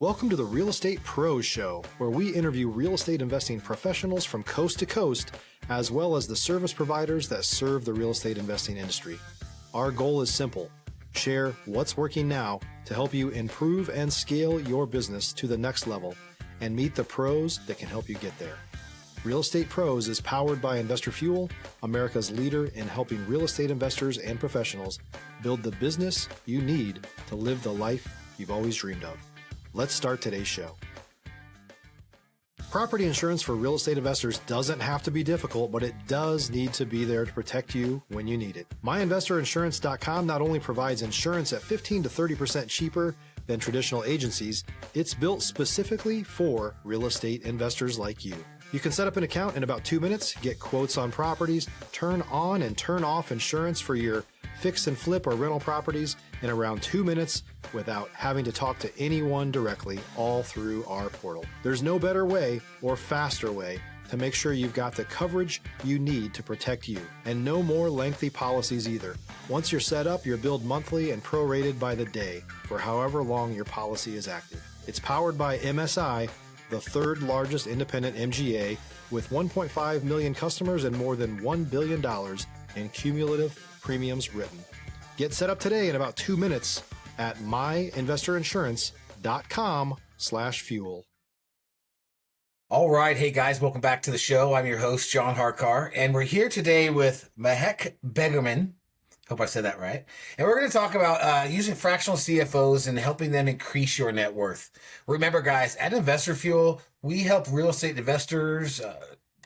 Welcome to the Real Estate Pros Show, where we interview real estate investing professionals from coast to coast, as well as the service providers that serve the real estate investing industry. Our goal is simple: share what's working now to help you improve and scale your business to the next level and meet the pros that can help you get there. Real Estate Pros is powered by Investor Fuel, America's leader in helping real estate investors and professionals build the business you need to live the life you've always dreamed of. Let's start today's show. Property insurance for real estate investors doesn't have to be difficult, but it does need to be there to protect you when you need it. MyInvestorInsurance.com not only provides insurance at 15 to 30% cheaper than traditional agencies, it's built specifically for real estate investors like you. You can set up an account in about 2 minutes, get quotes on properties, turn on and turn off insurance for your fix and flip or rental properties in around 2 minutes without having to talk to anyone directly, all through our portal. There's no better way or faster way to make sure you've got the coverage you need to protect you, and no more lengthy policies either. Once you're set up, you're billed monthly and prorated by the day for however long your policy is active. It's powered by MSI, the third largest independent MGA, with 1.5 million customers and more than $1 billion in cumulative premiums written. Get set up today in about 2 minutes at myinvestorinsurance.com/fuel. All right. Hey guys, welcome back to the show. I'm your host, John Harcar, and we're here today with Mehak Begemann. Hope I said that right. And we're going to talk about using fractional CFOs and helping them increase your net worth. Remember, guys, at Investor Fuel, we help real estate investors,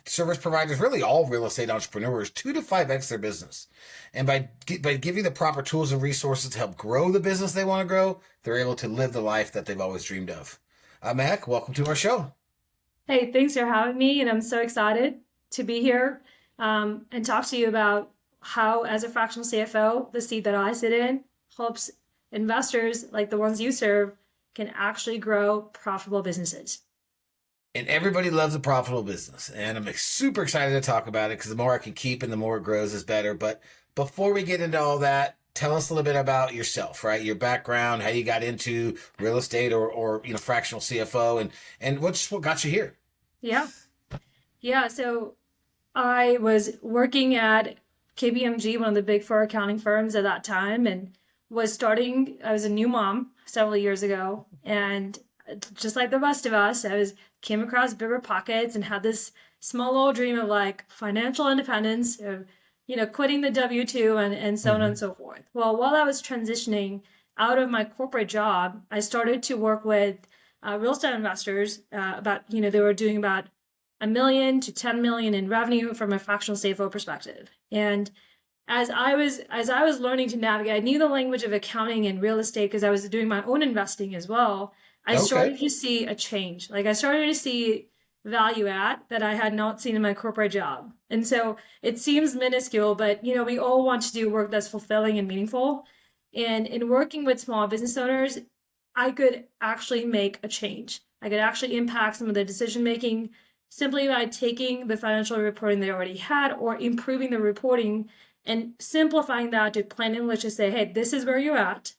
service providers, really all real estate entrepreneurs, 2 to 5x their business. And by giving the proper tools and resources to help grow the business they want to grow, they're able to live the life that they've always dreamed of. Mehak, welcome to our show. Hey, thanks for having me. And I'm so excited to be here and talk to you about how, as a fractional CFO, the seat that I sit in helps investors like the ones you serve can actually grow profitable businesses. And everybody loves a profitable business. And I'm super excited to talk about it because the more I can keep and the more it grows is better. But before we get into all that, tell us a little bit about yourself, right? Your background, how you got into real estate or fractional CFO, and what got you here? Yeah. So I was working at KPMG, one of the big four accounting firms at that time, and I was a new mom several years ago. And just like the rest of us, came across bigger pockets and had this small little dream of like financial independence, of, quitting the W-2 and so on and so forth. Well, while I was transitioning out of my corporate job, I started to work with real estate investors they were doing about $1 million to $10 million in revenue from a fractional CFO perspective. And as I was learning to navigate, I knew the language of accounting and real estate because I was doing my own investing as well. I started to see a change. Like I started to see value add that I had not seen in my corporate job. And so it seems minuscule, but we all want to do work that's fulfilling and meaningful. And in working with small business owners, I could actually make a change. I could actually impact some of the decision making simply by taking the financial reporting they already had or improving the reporting and simplifying that to plain English to say, hey, this is where you're at.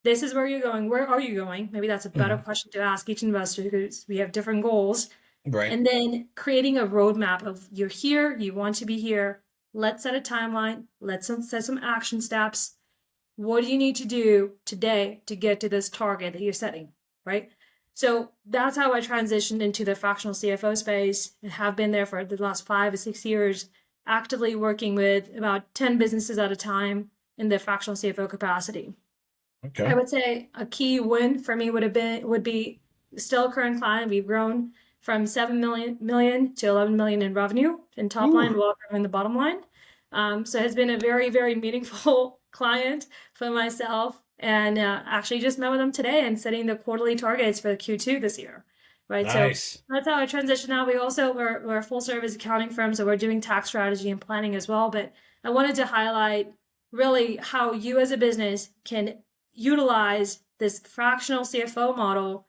This is where you're going. Where are you going? Maybe that's a better question to ask each investor because we have different goals. Right. And then creating a roadmap of you're here, you want to be here. Let's set a timeline. Let's set some action steps. What do you need to do today to get to this target that you're setting, right? So that's how I transitioned into the fractional CFO space and have been there for the last 5 or 6 years, actively working with about 10 businesses at a time in the fractional CFO capacity. Okay. I would say a key win for me would be still a current client. We've grown from 7 million to 11 million in revenue in top line while growing the bottom line. So it has been a very, very meaningful client for myself, and actually just met with them today and setting the quarterly targets for the Q2 this year. Right. Nice. So that's how I transition now. We're a full service accounting firm, so we're doing tax strategy and planning as well. But I wanted to highlight really how you as a business can utilize this fractional CFO model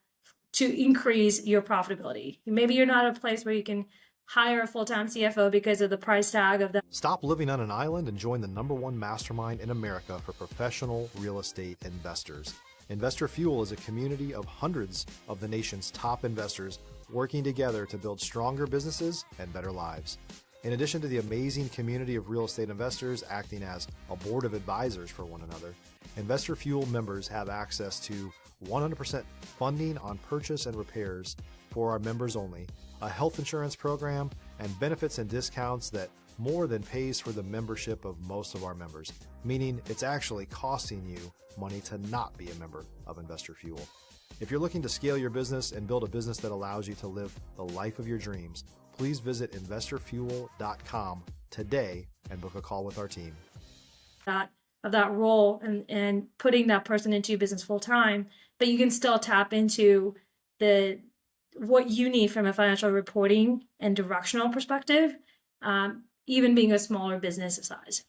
to increase your profitability. Maybe you're not at a place where you can hire a full-time CFO because of the price tag of that. Stop living on an island and join the #1 mastermind in America for professional real estate investors. Investor Fuel is a community of hundreds of the nation's top investors working together to build stronger businesses and better lives. In addition to the amazing community of real estate investors acting as a board of advisors for one another, Investor Fuel members have access to 100% funding on purchase and repairs for our members only, a health insurance program, and benefits and discounts that more than pays for the membership of most of our members, meaning it's actually costing you money to not be a member of Investor Fuel. If you're looking to scale your business and build a business that allows you to live the life of your dreams, please visit investorfuel.com today and book a call with our team. Of that role and putting that person into your business full time, but you can still tap into what you need from a financial reporting and directional perspective, even being a smaller business size.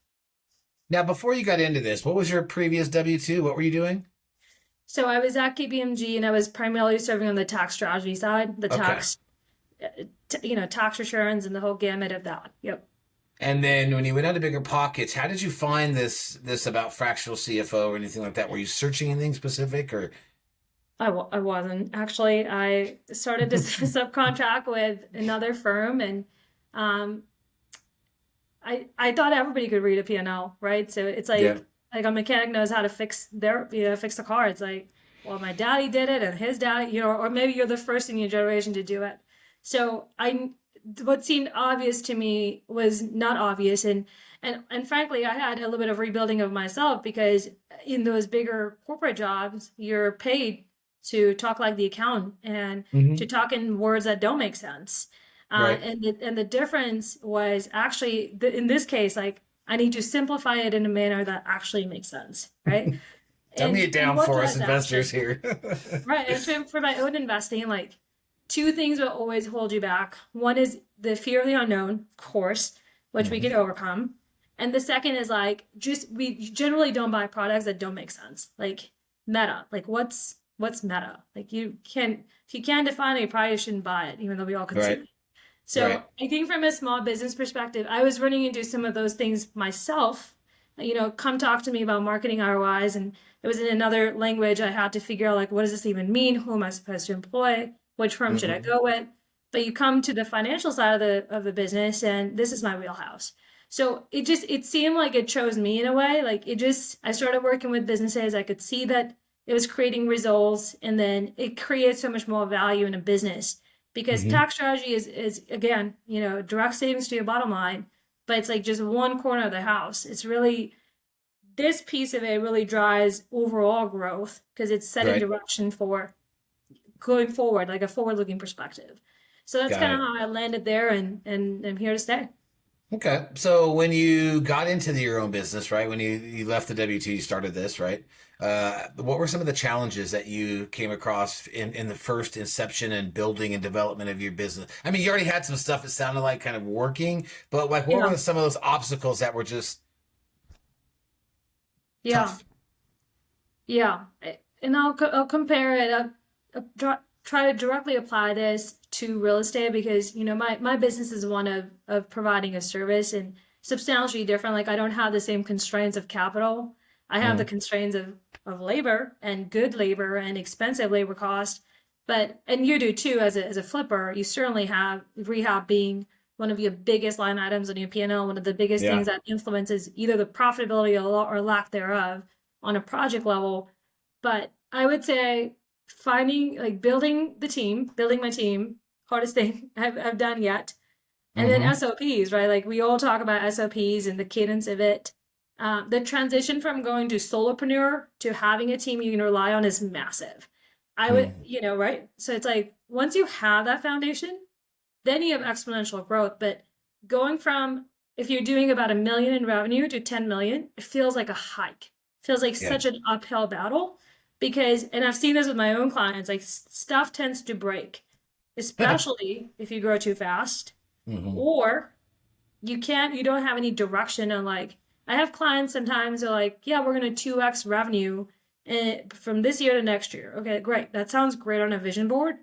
Now, before you got into this, what was your previous W-2? What were you doing? So I was at KPMG and I was primarily serving on the tax strategy side, the tax, tax returns and the whole gamut of that. Yep. And then when you went into Bigger Pockets, how did you find this about fractional CFO or anything like that? Were you searching anything specific or? I wasn't. Actually, I started to subcontract with another firm and I thought everybody could read a P&L, right? So it's like a mechanic knows how to fix the car. It's like, well, my daddy did it and his daddy, or maybe you're the first in your generation to do it. So what seemed obvious to me was not obvious. And frankly, I had a little bit of rebuilding of myself because in those bigger corporate jobs, you're paid to talk like the accountant and to talk in words that don't make sense. Right. And the difference was actually, in this case, like, I need to simplify it in a manner that actually makes sense, right? Dummy it down for us investors here. Right. And for my own investing, like, two things will always hold you back. One is the fear of the unknown, of course, which we can overcome. And the second is like, we generally don't buy products that don't make sense. Like meta, like what's meta? Like if you can't define it, you probably shouldn't buy it, even though we all consume it. So I think from a small business perspective, I was running into some of those things myself. Come talk to me about marketing ROIs. And it was in another language. I had to figure out, like, what does this even mean? Who am I supposed to employ? Which firm should I go with? But you come to the financial side of the business, and this is my wheelhouse. So it seemed like it chose me in a way. Like I started working with businesses. I could see that it was creating results, and then it created so much more value in a business. Because tax strategy is again, direct savings to your bottom line, but it's like just one corner of the house. It's really, this piece of it really drives overall growth because it's setting direction for going forward, like a forward-looking perspective. So that's kind of how I landed there, and I'm here to stay. Okay. So when you got into your own business, right, when you left the W-2, you started this, right? What were some of the challenges that you came across in the first inception and building and development of your business? I mean, you already had some stuff that sounded like kind of working, but like what were some of those obstacles that were just tough? Yeah. And I'll compare it. I'll try to directly apply this to real estate because, my business is one of providing a service and substantially different. Like I don't have the same constraints of capital. I have the constraints of labor and good labor and expensive labor cost. And you do too, as a flipper, you certainly have rehab being one of your biggest line items on your P&L, one of the biggest things that influences either the profitability or lack thereof on a project level. But I would say building my team, hardest thing I've done yet. And then SOPs, right? Like we all talk about SOPs and the cadence of it. The transition from going to solopreneur to having a team you can rely on is massive. I would, right? So it's like, once you have that foundation, then you have exponential growth. But going from, if you're doing about $1 million in revenue to 10 million, it feels like a hike. It feels like such an uphill battle because, and I've seen this with my own clients, like stuff tends to break, especially if you grow too fast or you don't have any direction on like, I have clients sometimes are like, yeah, we're going to 2x revenue from this year to next year. Okay, great. That sounds great on a vision board,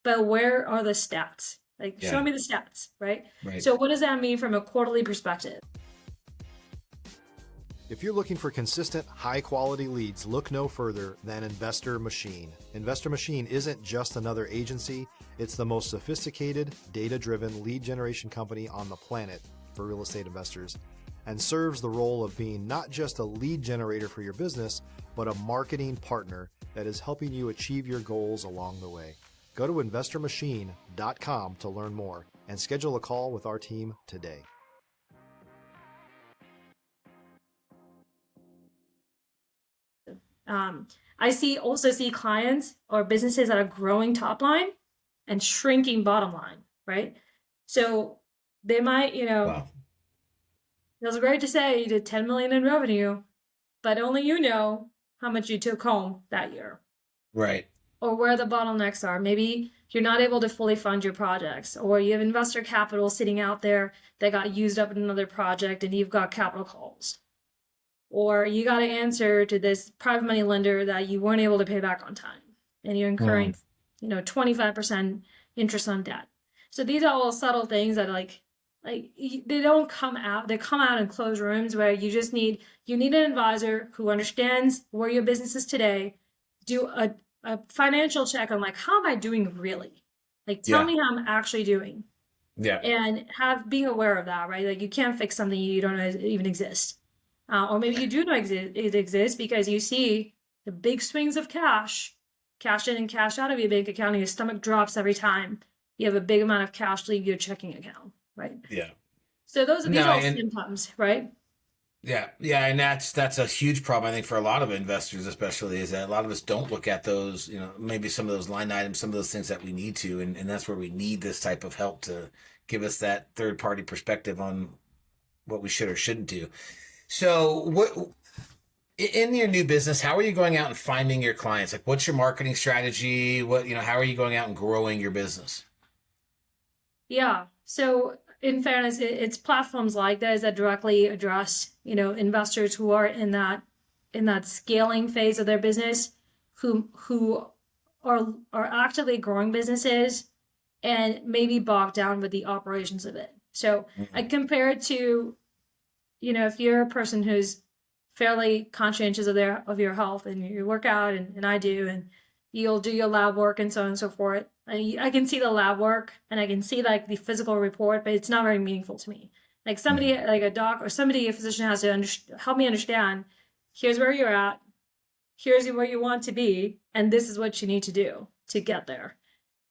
but where are the stats? Like, show me the stats, right? So what does that mean from a quarterly perspective? If you're looking for consistent, high-quality leads, look no further than Investor Machine. Investor Machine isn't just another agency. It's the most sophisticated, data-driven lead generation company on the planet for real estate investors, and serves the role of being not just a lead generator for your business, but a marketing partner that is helping you achieve your goals along the way. Go to investormachine.com to learn more and schedule a call with our team today. I also see clients or businesses that are growing top line and shrinking bottom line, right? So they might, Wow. It was great to say you did 10 million in revenue, but only you know how much you took home that year. Right. Or where the bottlenecks are. Maybe you're not able to fully fund your projects, or you have investor capital sitting out there that got used up in another project and you've got capital calls. Or you got to answer to this private money lender that you weren't able to pay back on time, and you're incurring, 25% interest on debt. So these are all subtle things that like they don't come out. They come out in closed rooms where you need an advisor who understands where your business is today, do a financial check on like, how am I doing really? Like, tell me how I'm actually doing. Yeah. And being aware of that, right? Like, you can't fix something you don't know even exist. Or maybe you do know it exists because you see the big swings of cash in and cash out of your bank account, and your stomach drops every time you have a big amount of cash leave your checking account, right? Yeah. So these are all symptoms, right? Yeah. Yeah. And that's a huge problem, I think, for a lot of investors, especially, is that a lot of us don't look at those, maybe some of those line items, some of those things that we need to. And that's where we need this type of help to give us that third party perspective on what we should or shouldn't do. So what in your new business, how are you going out and finding your clients? Like, what's your marketing strategy? How are you going out and growing your business? Yeah. So in fairness, it's platforms like this that directly address, investors who are in that scaling phase of their business, who are actively growing businesses and maybe bogged down with the operations of it. So I compare it to, if you're a person who's fairly conscientious of your health and you work out and I do, and you'll do your lab work and so on and so forth. I can see the lab work and I can see like the physical report, but it's not very meaningful to me. Like somebody, like a doc or a physician has to help me understand, here's where you're at, here's where you want to be, and this is what you need to do to get there,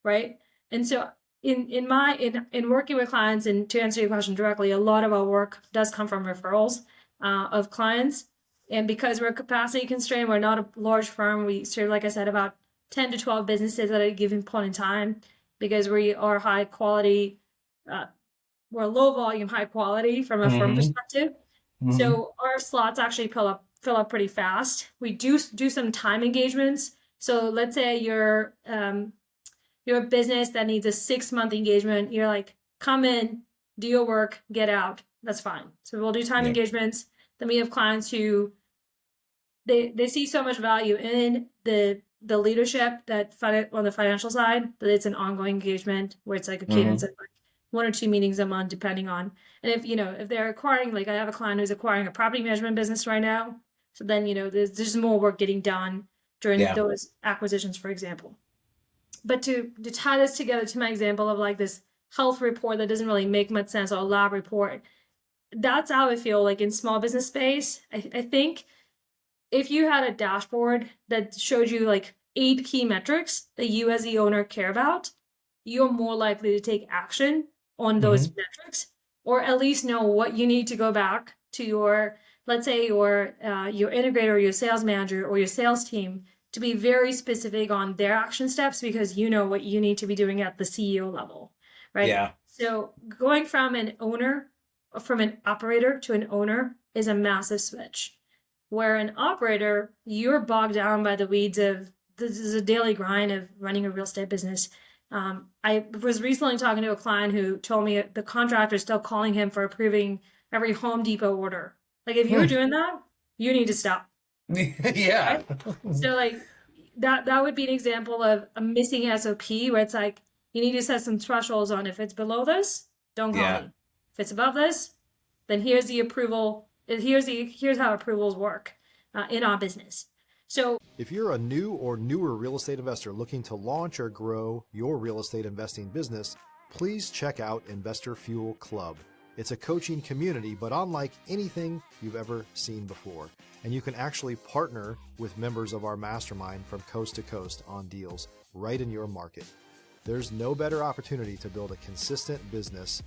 right? And so in working with clients, and to answer your question directly, a lot of our work does come from referrals of clients. And because we're capacity constrained, we're not a large firm. We serve, like I said, about 10 to 12 businesses at a given point in time, because we are high quality. We're low volume, high quality from a firm perspective. So our slots actually fill up pretty fast. We do some time engagements. So let's say you're a business that needs a 6-month engagement. You're like, come in, do your work, get out. That's fine. So we'll do time engagements. Then we have clients who they see so much value in the leadership on the financial side that it's an ongoing engagement where it's like a cadence of like 1 or 2 meetings a month, depending on. And if they're acquiring, like I have a client who's acquiring a property management business right now. So then, there's just more work getting done during those acquisitions, for example. But to tie this together to my example of like this health report that doesn't really make much sense, or a lab report, that's how I feel like in small business space. I think if you had a dashboard that showed you like 8 key metrics that you as the owner care about, you're more likely to take action on those metrics, or at least know what you need to go back to your, let's say your integrator or your sales manager or your sales team to be very specific on their action steps, because you know what you need to be doing at the CEO level, right? Yeah. So going from an operator to an owner is a massive switch. Where an operator, you're bogged down by the weeds of, this is a daily grind of running a real estate business. I was recently talking to a client who told me the contractor is still calling him for approving every Home Depot order. Like, if you're doing that, you need to stop. Yeah. Right? So like that would be an example of a missing SOP, where it's like, you need to set some thresholds on, if it's below this, don't call me. If it's above this, then here's the approval Here's how approvals work in our business. So if you're a new or newer real estate investor looking to launch or grow your real estate investing business, please check out Investor Fuel Club. It's a coaching community, but unlike anything you've ever seen before. And you can actually partner with members of our mastermind from coast to coast on deals right in your market. There's no better opportunity to build a consistent business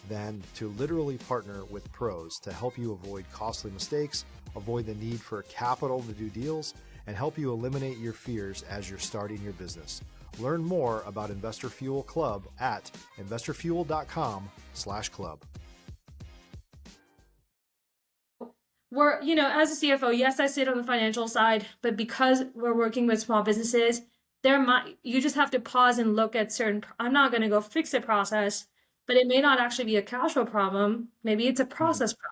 than to literally partner with pros to help you avoid costly mistakes, avoid the need for capital to do deals, and help you eliminate your fears as you're starting your business. Learn more about Investor Fuel Club at investorfuel.com/club. We're, as a CFO, yes, I sit on the financial side, but because we're working with small businesses, you just have to pause and look at I'm not going to go fix a process, but it may not actually be a cash flow problem. Maybe it's a process problem.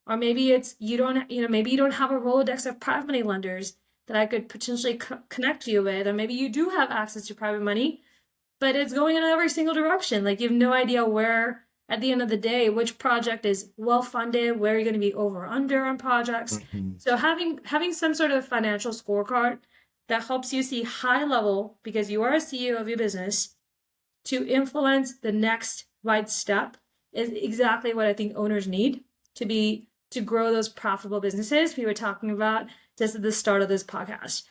Or maybe it's, maybe you don't have a Rolodex of private money lenders that I could potentially connect you with. Or maybe you do have access to private money, but it's going in every single direction. Like you have no idea where, at the end of the day, which project is well-funded, where you're going to be over or under on projects. So having some sort of financial scorecard that helps you see high level, because you are a CEO of your business, to influence the next right step is exactly what I think owners need to grow those profitable businesses we were talking about just at the start of this podcast.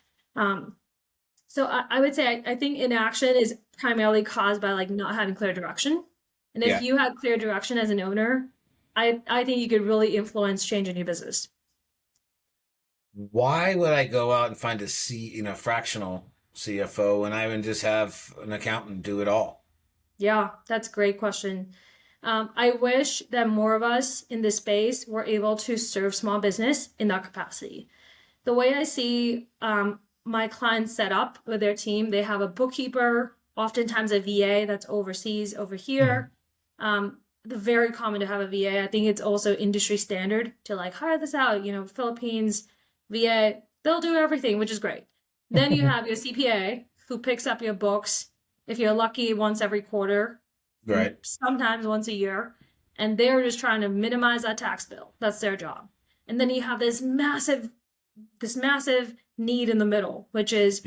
So I would say I think inaction is primarily caused by like not having clear direction. And if you had clear direction as an owner, I think you could really influence change in your business. Why would I go out and find a fractional CFO when I would just have an accountant do it all? Yeah, that's a great question. I wish that more of us in this space were able to serve small business in that capacity. The way I see my clients set up with their team, they have a bookkeeper, oftentimes a VA that's overseas over here. Very common to have a VA. I think it's also industry standard to like hire this out, Philippines, VA, they'll do everything, which is great. Then you have your CPA who picks up your books, if you're lucky, once every quarter, right? Sometimes once a year, and they're just trying to minimize that tax bill. That's their job. And then you have this massive need in the middle, which is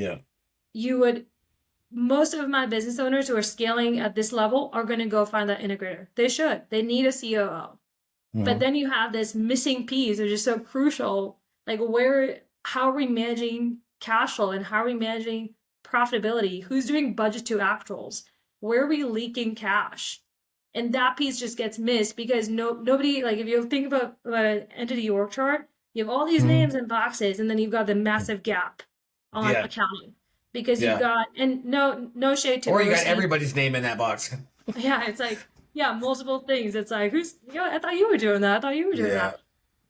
most of my business owners who are scaling at this level are going to go find that integrator. They should. They need a COO. But then you have this missing piece, which is so crucial. Like how are we managing cash flow and how are we managing profitability? Who's doing budget to actuals? Where are we leaking cash? And that piece just gets missed because nobody, like if you think about an entity org chart, you have all these names and boxes, and then you've got the massive gap on accounting because you've got, and no shade to, or you got everybody's name in that box. Yeah, it's like, multiple things. It's like, I thought you were doing that. I thought you were doing that.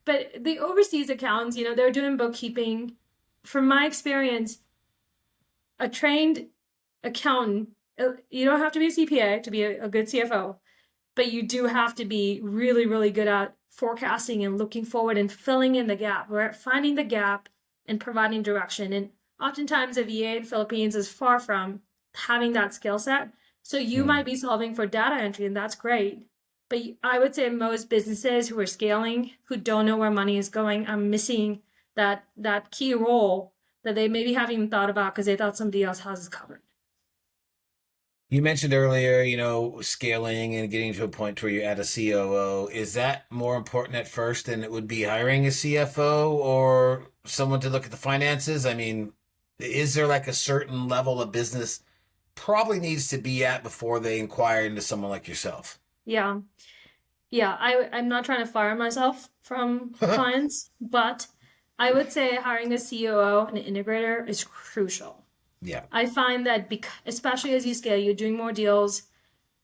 But the overseas accountants, they're doing bookkeeping. From my experience, a trained accountant, you don't have to be a CPA to be a good CFO, but you do have to be really, really good at forecasting and looking forward and filling in the gap. We're finding the gap and providing direction. And oftentimes a VA in Philippines is far from having that skill set. So you might be solving for data entry, and that's great. But I would say most businesses who are scaling, who don't know where money is going, are missing that key role that they maybe haven't even thought about because they thought somebody else has it covered. You mentioned earlier, scaling and getting to a point where you add a COO. Is that more important at first than it would be hiring a CFO or someone to look at the finances? I mean, is there like a certain level of business probably needs to be at before they inquire into someone like yourself? Yeah. I'm not trying to fire myself from clients, but I would say hiring a COO and an integrator is crucial. Yeah. I find that especially as you scale, you're doing more deals,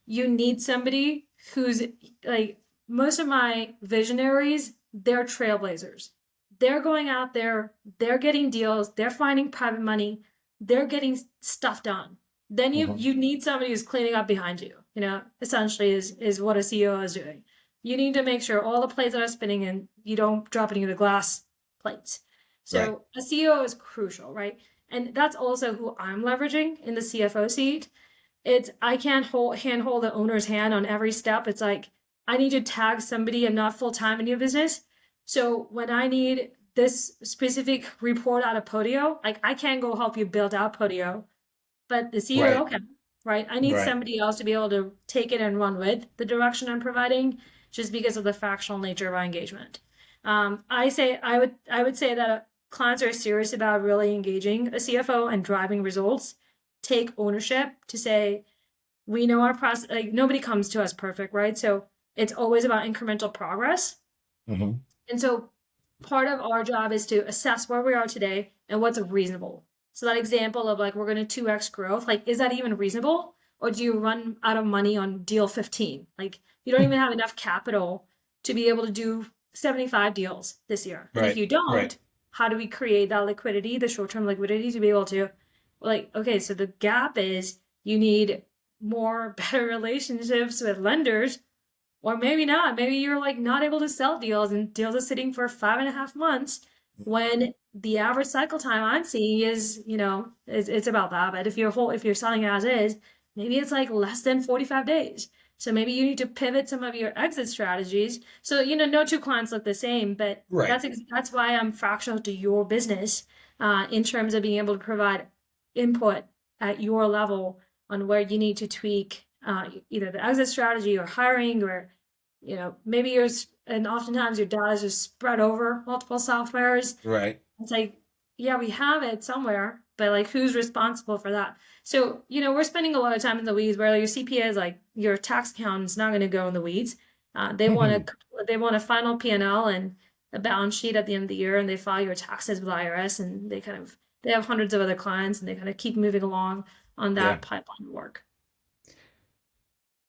you need somebody who's like, most of my visionaries, they're trailblazers. They're going out there, they're getting deals, they're finding private money, they're getting stuff done. Then you need somebody who's cleaning up behind you, essentially is what a CEO is doing. You need to make sure all the plates that are spinning and you don't drop any of the glass plates. So a CEO is crucial, right? And that's also who I'm leveraging in the CFO seat. I can't handhold the owner's hand on every step. It's like, I need to tag somebody. I'm not full-time in your business, So when I need this specific report out of Podio, like I can't go help you build out Podio, but the CEO Right. can, right? I need Right. somebody else to be able to take it and run with the direction I'm providing, just because of the fractional nature of our engagement. I would say that clients are serious about really engaging a CFO and driving results. Take ownership to say, we know our process, like nobody comes to us perfect, right? So it's always about incremental progress. Mm-hmm. And so part of our job is to assess where we are today and what's reasonable. So that example of like, we're going to 2x growth, like, is that even reasonable? Or do you run out of money on deal 15? Like, you don't even have enough capital to be able to do 75 deals this year. And if Right. you Right. don't, how do we create that liquidity, the short-term liquidity to be able to, like, okay, so the gap is you need more better relationships with lenders, or maybe not. Maybe you're like not able to sell deals and deals are sitting for 5.5 months when the average cycle time I'm seeing is, it's about that. But if you're selling as is, maybe it's like less than 45 days. So maybe you need to pivot some of your exit strategies. So, no two clients look the same, but Right. that's why I'm fractional to your business, in terms of being able to provide input at your level on where you need to tweak, either the exit strategy or hiring, or maybe and oftentimes your data is just spread over multiple softwares. Right. It's like, yeah, we have it somewhere, but like, who's responsible for that? So, we're spending a lot of time in the weeds, where your CPA is like, your tax accountant's not going to go in the weeds. They want a final P&L and a balance sheet at the end of the year, and they file your taxes with IRS, and they have hundreds of other clients, and they kind of keep moving along on Yeah. that pipeline work.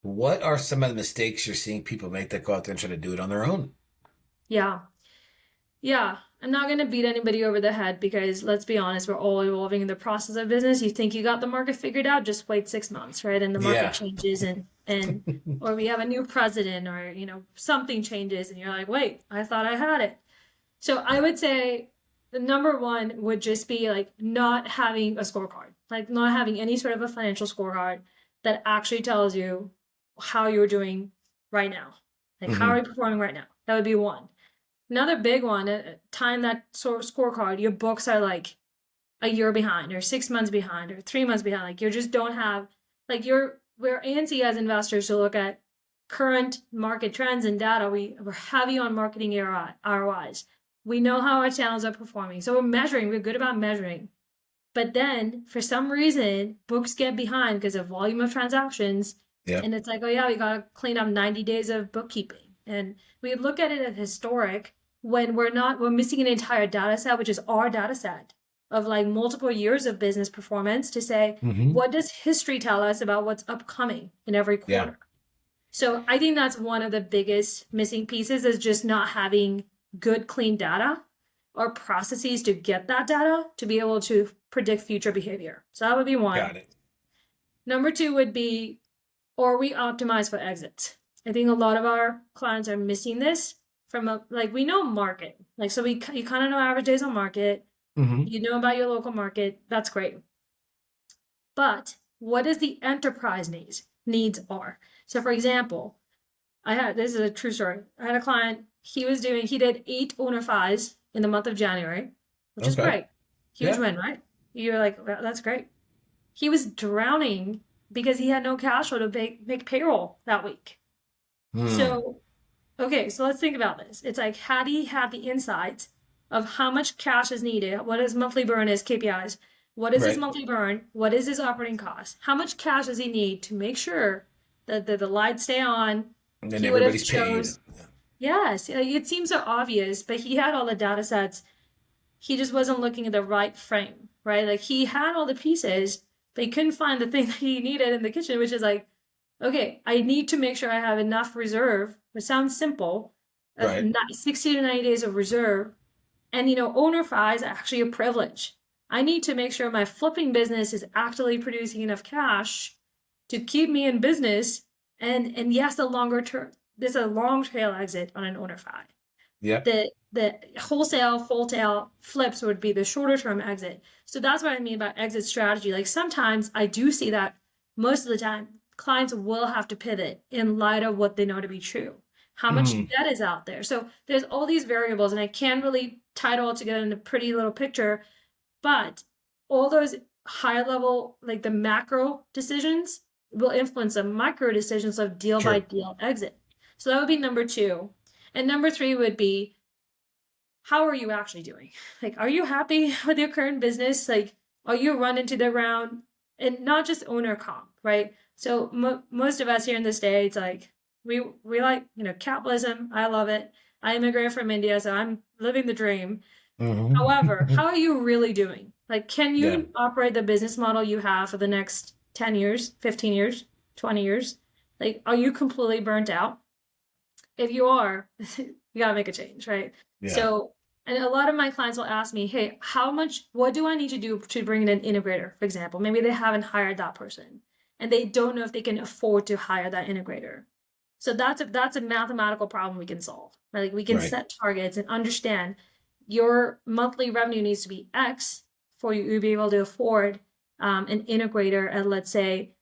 What are some of the mistakes you're seeing people make that go out there and try to do it on their own? Yeah. Yeah. I'm not going to beat anybody over the head, because let's be honest, we're all evolving in the process of business. You think you got the market figured out, just wait 6 months, right? And the market Yeah. changes, and or we have a new president, or something changes, and you're like, wait, I thought I had it. So I would say the number one would just be like not having a scorecard, like not having any sort of a financial scorecard that actually tells you how you're doing right now. Like, how are you performing right now? That would be one. Another big one, time that scorecard, your books are like a year behind, or 6 months behind, or 3 months behind. Like, you just don't have, like, we're antsy as investors to look at current market trends and data. We're heavy on marketing ROIs. We know how our channels are performing. So we're good about measuring. But then for some reason, books get behind because of volume of transactions. Yeah. And it's like, oh yeah, we got to clean up 90 days of bookkeeping. And we look at it as historic, when we're missing an entire data set, which is our data set of like multiple years of business performance, to say, what does history tell us about what's upcoming in every quarter? Yeah. So I think that's one of the biggest missing pieces, is just not having good, clean data or processes to get that data to be able to predict future behavior. So that would be one. Got it. Number two would be, or we optimize for exits. I think a lot of our clients are missing this from we know market. Like, so you kind of know average days on market. You know about your local market. That's great. But what is the enterprise needs are? So for example, this is a true story. I had a client, he did 8 owner files in the month of January, which is great. Huge win, right? You're like, well, that's great. He was drowning because he had no cash flow to make payroll that week. So, okay, so let's think about this. It's like, had he had the insights of how much cash is needed, what his monthly burn is, KPIs, what is his monthly burn, what is his operating cost, how much cash does he need to make sure that the lights stay on, And then he would have everybody's paid. Yes, it seems so obvious, but he had all the data sets. He just wasn't looking at the right frame, right? Like, he had all the pieces, but he couldn't find the thing that he needed in the kitchen, which is like, okay, I need to make sure I have enough reserve. It sounds simple, Right. 60 to 90 days of reserve. And, owner files are actually a privilege. I need to make sure my flipping business is actually producing enough cash to keep me in business. And yes, the longer term, there's a long tail exit on an owner file. Yeah. The wholesale flips would be the shorter term exit. So that's what I mean by exit strategy. Like, sometimes I do see that most of the time clients will have to pivot in light of what they know to be true. how much debt is out there. So there's all these variables, and I can't really tie it all together in a pretty little picture, but all those high level, like the macro decisions, will influence the micro decisions of deal by deal exit. So that would be number 2. And number 3 would be, how are you actually doing? Like, are you happy with your current business? Like, are you running to the ground? And not just owner comp, right? So most of us here in the States, like, we like, capitalism. I love it. I immigrated from India, so I'm living the dream. However, how are you really doing? Like, can you operate the business model you have for the next 10 years, 15 years, 20 years? Like, are you completely burnt out? If you are, you got to make a change, right? Yeah. So, and a lot of my clients will ask me, hey, what do I need to do to bring in an integrator, for example? Maybe they haven't hired that person and they don't know if they can afford to hire that integrator. So that's a mathematical problem we can solve. Right? Like, we can set targets and understand your monthly revenue needs to be X for you to be able to afford an integrator at, let's say,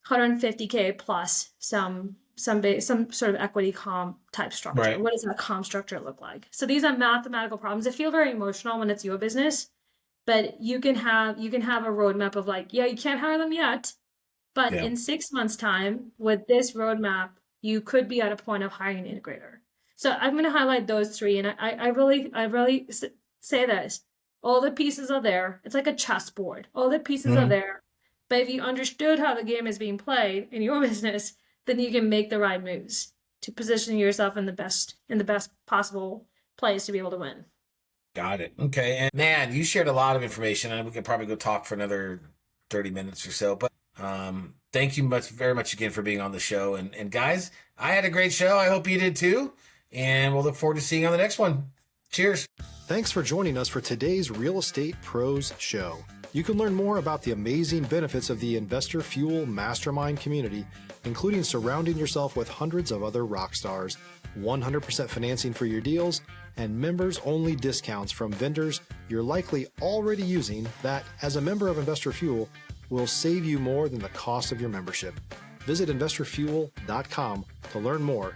$150K plus some sort of equity comp type structure. Right. What does that comp structure look like? So these are mathematical problems. They feel very emotional when it's your business, but you can have a roadmap of like, yeah, you can't hire them yet, but in 6 months' time, with this roadmap, you could be at a point of hiring an integrator. So I'm going to highlight those 3, and I really say this: all the pieces are there. It's like a chessboard. All the pieces are there, but if you understood how the game is being played in your business, then you can make the right moves to position yourself in the best possible place to be able to win. Got it. Okay. And man, you shared a lot of information, and we could probably go talk for another 30 minutes or so. But thank you very much again for being on the show. And guys, I had a great show. I hope you did too. And we'll look forward to seeing you on the next one. Cheers. Thanks for joining us for today's Real Estate Pros Show. You can learn more about the amazing benefits of the Investor Fuel Mastermind community, including surrounding yourself with hundreds of other rock stars, 100% financing for your deals, and members-only discounts from vendors you're likely already using that, as a member of Investor Fuel, will save you more than the cost of your membership. Visit investorfuel.com to learn more.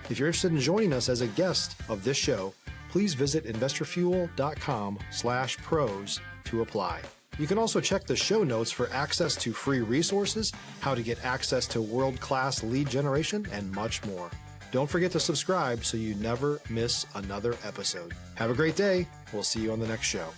If you're interested in joining us as a guest of this show, please visit investorfuel.com/pros to apply. You can also check the show notes for access to free resources, how to get access to world-class lead generation, and much more. Don't forget to subscribe so you never miss another episode. Have a great day. We'll see you on the next show.